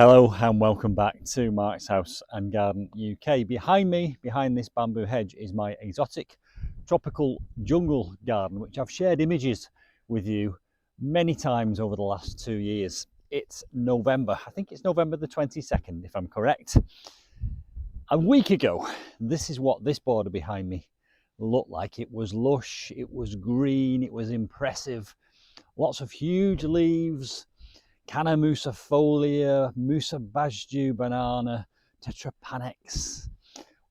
Hello and welcome back to Mark's House and Garden UK. Behind me, behind this bamboo hedge, is my exotic tropical jungle garden, which I've shared images with you many times over the last 2 years. It's November, I think it's November the 22nd, if I'm correct. A week ago, this is what this border behind me looked like. It was lush, it was green, it was impressive, lots of huge leaves. Canna Musafolia, Musa Bajdu banana, Tetrapanax.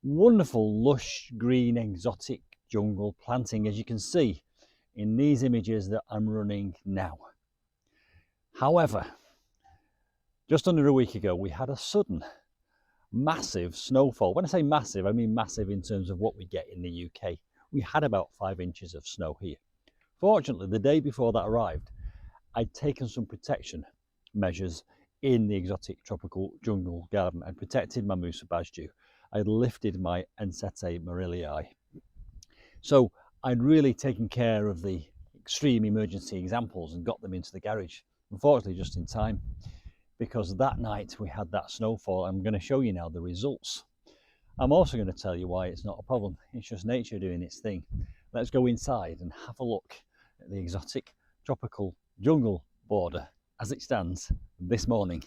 Wonderful, lush, green, exotic jungle planting, as you can see in these images that I'm running now. However, just under a week ago, we had a sudden massive snowfall. When I say massive, I mean massive in terms of what we get in the UK. We had about 5 inches of snow here. Fortunately, the day before that arrived, I'd taken some protection measures in the exotic tropical jungle garden. I'd protected my Musa Bajdu. I'd lifted my Ensete Morillii. So I'd really taken care of the extreme emergency examples and got them into the garage. Unfortunately, just in time, because that night we had that snowfall. I'm going to show you now the results. I'm also going to tell you why it's not a problem. It's just nature doing its thing. Let's go inside and have a look at the exotic tropical jungle border as it stands this morning.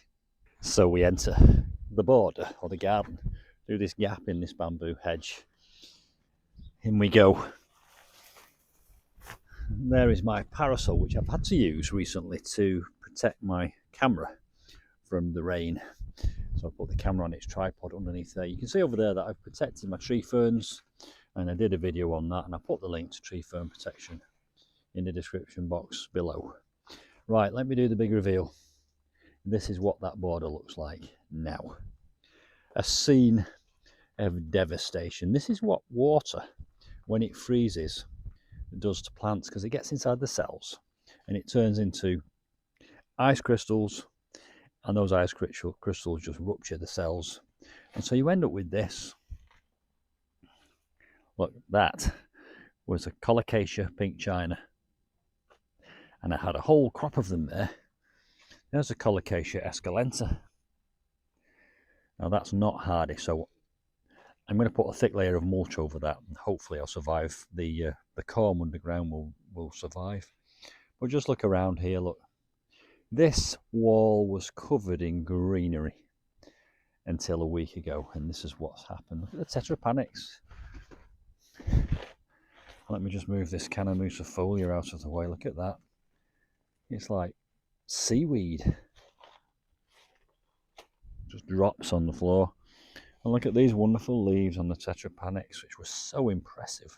So we enter the border or the garden through this gap in this bamboo hedge. In we go. There is my parasol, which I've had to use recently to protect my camera from the rain. So I put the camera on its tripod underneath there. You can see over there that I've protected my tree ferns, and I did a video on that, and I put the link to tree fern protection in the description box below. Right, let me do the big reveal. This is what that border looks like now. A scene of devastation. This is what water, when it freezes, does to plants, because it gets inside the cells and it turns into ice crystals, and those ice crystals just rupture the cells. And so you end up with this. Look, that was a colocasia pink china. And I had a whole crop of them there. There's a Colocasia esculenta. Now that's not hardy, so I'm going to put a thick layer of mulch over that, and hopefully I'll survive. The corm underground will survive. But just look around here, look. This wall was covered in greenery until a week ago, and this is what's happened. Look at the Tetrapanax. Let me just move this Canna Musafolia out of the way. Look at that. It's like seaweed. Just drops on the floor. And look at these wonderful leaves on the Tetrapanax, which was so impressive.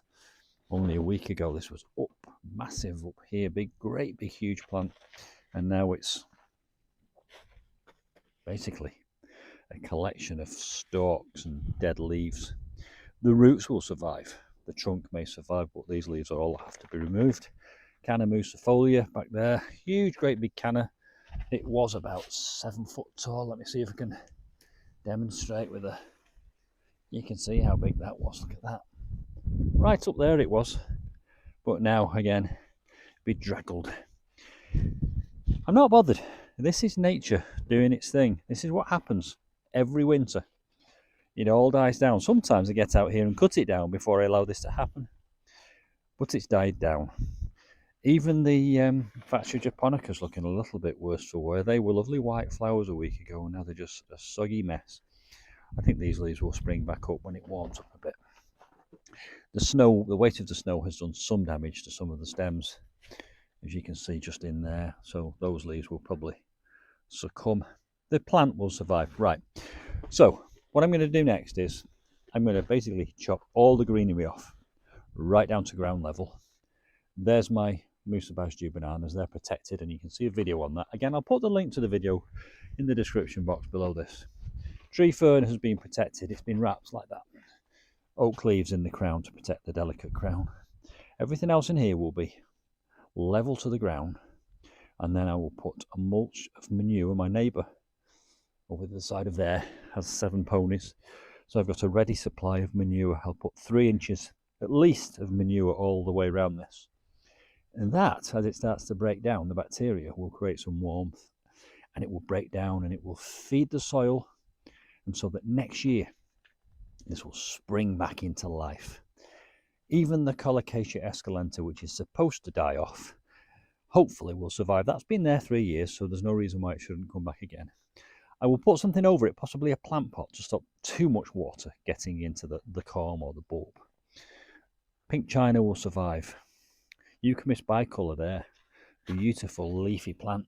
Only a week ago, this was up, massive up here, big, great, big, huge plant. And now it's basically a collection of stalks and dead leaves. The roots will survive. The trunk may survive, but these leaves all have to be removed. Canna Musafolia back there, huge, great big canna. It was about 7 foot tall. Let me see if I can demonstrate with a. You can see how big that was. Look at that. Right up there it was, but now again bedraggled. I'm not bothered. This is nature doing its thing. This is what happens every winter. It all dies down. Sometimes I get out here and cut it down before I allow this to happen, but it's died down. Even the Factory Japonicas looking a little bit worse for wear. They were lovely white flowers a week ago, and now they're just a soggy mess. I think these leaves will spring back up when it warms up a bit. The snow, the weight of the snow has done some damage to some of the stems, as you can see just in there. So those leaves will probably succumb. The plant will survive. Right. So what I'm going to do next is I'm going to basically chop all the greenery off right down to ground level. There's my Musa Bajdu bananas. They're protected, and you can see a video on that. Again, I'll put the link to the video in the description box below this. Tree fern has been protected. It's been wrapped like that. Oak leaves in the crown to protect the delicate crown. Everything else in here will be level to the ground, and then I will put a mulch of manure. My neighbour over the side of there has 7 ponies, so I've got a ready supply of manure. I'll put 3 inches at least of manure all the way around this. And that, as it starts to break down, the bacteria will create some warmth and it will break down and it will feed the soil, and so that next year this will spring back into life. Even the Colocasia esculenta, which is supposed to die off, hopefully will survive. That's been there 3 years, so there's no reason why it shouldn't come back again. I will put something over it, possibly a plant pot, to stop too much water getting into the corm or the bulb. Pink China will survive. Euchamis bicolor there, beautiful leafy plant,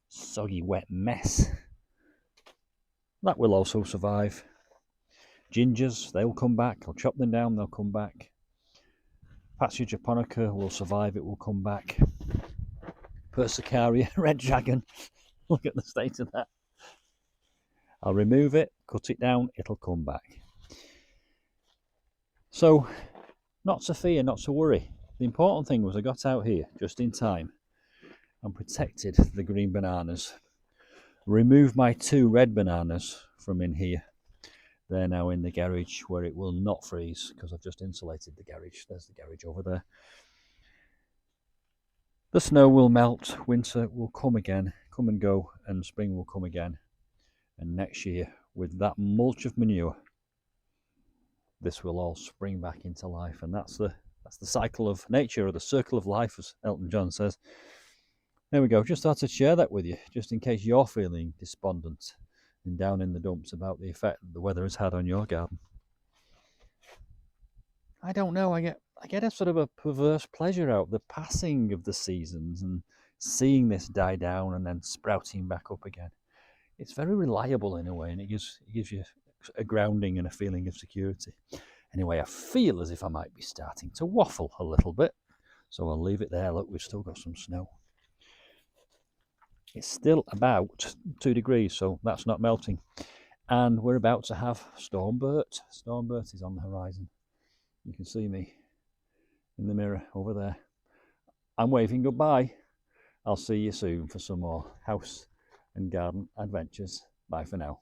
soggy wet mess. That will also survive. Gingers, they'll come back. I'll chop them down, they'll come back. Patsia japonica will survive, it will come back. Persicaria, red dragon, look at the state of that. I'll remove it, cut it down, it'll come back. So, not to fear, not to worry. The important thing was I got out here just in time and protected the green bananas. Removed my 2 red bananas from in here. They're now in the garage where it will not freeze because I've just insulated the garage. There's the garage over there. The snow will melt, winter will come again, come and go, and spring will come again. And next year, with that mulch of manure, this will all spring back into life. And that's the cycle of nature, or the circle of life, as Elton John says. There we go. Just thought I'd share that with you, just in case you're feeling despondent and down in the dumps about the effect that the weather has had on your garden. I don't know. I get a sort of a perverse pleasure out of the passing of the seasons and seeing this die down and then sprouting back up again. It's very reliable in a way, and it gives you a grounding and a feeling of security. Anyway, I feel as if I might be starting to waffle a little bit, so I'll leave it there. Look, we've still got some snow. It's still about 2 degrees, so that's not melting. And we're about to have Storm Bert. Storm Bert is on the horizon. You can see me in the mirror over there. I'm waving goodbye. I'll see you soon for some more house and garden adventures. Bye for now.